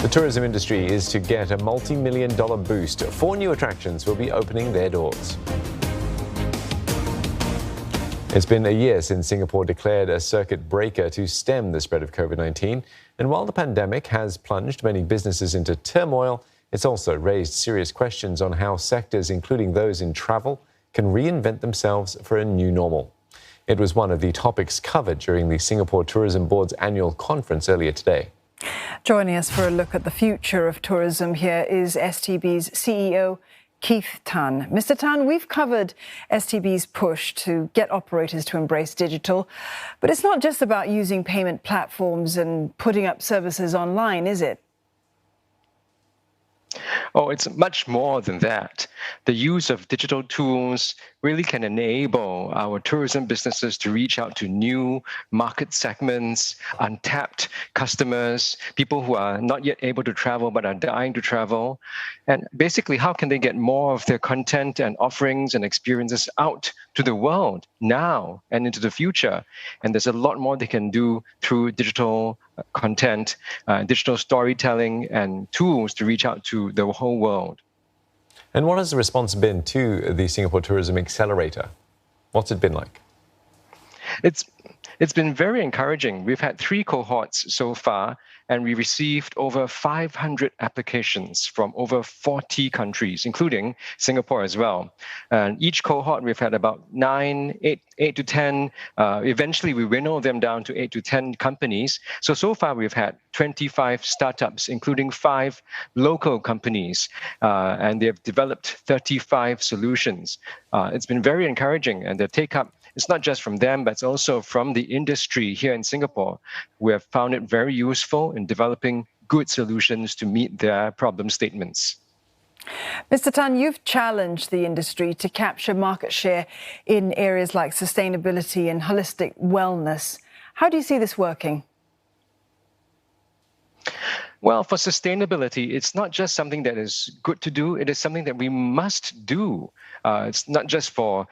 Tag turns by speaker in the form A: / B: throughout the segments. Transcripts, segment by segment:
A: The tourism industry is to get a multi-million-dollar boost. 4 new attractions will be opening their doors. It's been a year since Singapore declared a circuit breaker to stem the spread of COVID-19. And while the pandemic has plunged many businesses into turmoil, it's also raised serious questions on how sectors, including those in travel, can reinvent themselves for a new normal. It was one of the topics covered during the Singapore Tourism Board's annual conference earlier today.
B: Joining us for a look at the future of tourism here is STB's CEO, Keith Tan. Mr. Tan, we've covered STB's push to get operators to embrace digital, but it's not just about using payment platforms and putting up services online, is it?
C: Oh, it's much more than that. The use of digital tools really can enable our tourism businesses to reach out to new market segments, untapped customers, people who are not yet able to travel but are dying to travel. And basically, how can they get more of their content and offerings and experiences out to the world now and into the future? And there's a lot more they can do through digital content, digital storytelling, and tools to reach out to the whole world.
A: And what has the response been to the Singapore Tourism Accelerator? What's it been like?
C: It's been very encouraging. We've had 3 cohorts so far, and we received over 500 applications from over 40 countries, including Singapore as well. And each cohort, we've had about 8 to 10. Eventually, we winnow them down to 8 to 10 companies. So far, we've had 25 startups, including 5 local companies, and they've developed 35 solutions. It's been very encouraging, and the take-up, it's not just from them, but it's also from the industry here in Singapore. We have found it very useful in developing good solutions to meet their problem statements.
B: Mr. Tan, you've challenged the industry to capture market share in areas like sustainability and holistic wellness. How do you see this working?
C: Well, for sustainability, it's not just something that is good to do, it is something that we must do. It's not just for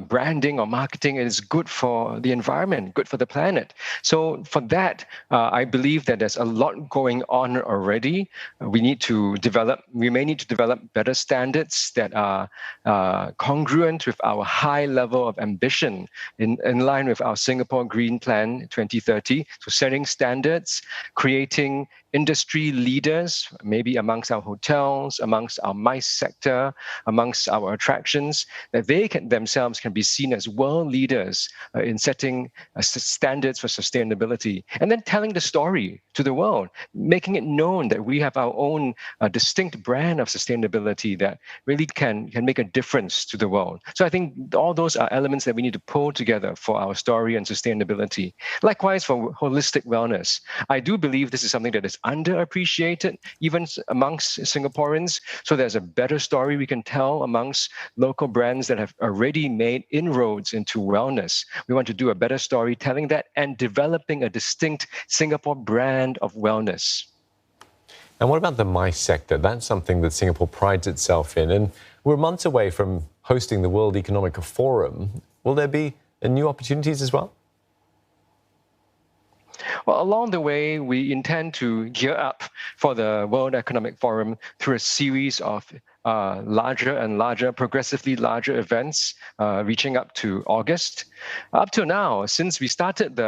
C: branding or marketing, it is good for the environment, good for the planet. So for that, I believe that there's a lot going on already. We may need to develop better standards that are congruent with our high level of ambition in line with our Singapore Green Plan 2030. So setting standards, creating industry leaders, maybe amongst our hotels, amongst our MICE sector, amongst our attractions, that they themselves can be seen as world leaders in setting standards for sustainability, and then telling the story to the world, making it known that we have our own distinct brand of sustainability that really can make a difference to the world. So I think all those are elements that we need to pull together for our story and sustainability. Likewise, for holistic wellness, I do believe this is something that is underappreciated even amongst Singaporeans. So there's a better story we can tell amongst local brands that have already made inroads into wellness. We want to do a better story telling that and developing a distinct Singapore brand of wellness.
A: And what about the MICE sector? That's something that Singapore prides itself in. And we're months away from hosting the World Economic Forum. Will there be new opportunities as well?
C: Well, along the way, we intend to gear up for the World Economic Forum through a series of larger and larger, progressively larger events reaching up to August. Up to now, since we started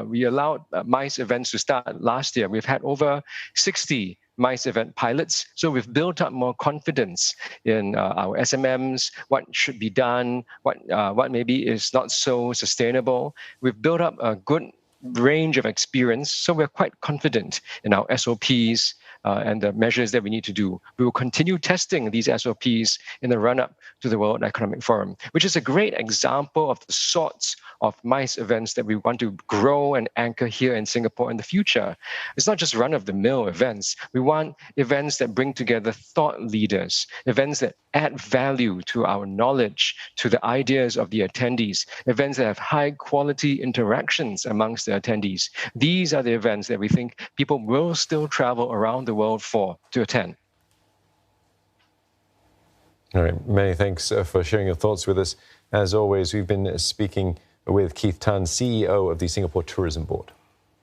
C: we allowed MICE events to start last year, we've had over 60 MICE event pilots. So we've built up more confidence in our SMMs, what should be done, what maybe is not so sustainable. We've built up a good range of experience, so we're quite confident in our SOPs and the measures that we need to do. We will continue testing these SOPs in the run-up to the World Economic Forum, which is a great example of the sorts of MICE events that we want to grow and anchor here in Singapore in the future. It's not just run-of-the-mill events. We want events that bring together thought leaders, events that add value to our knowledge, to the ideas of the attendees, events that have high-quality interactions amongst the attendees. These are the events that we think people will still travel around the world to attend.
A: All right, many thanks for sharing your thoughts with us. As always, we've been speaking with Keith Tan, CEO of the Singapore Tourism Board.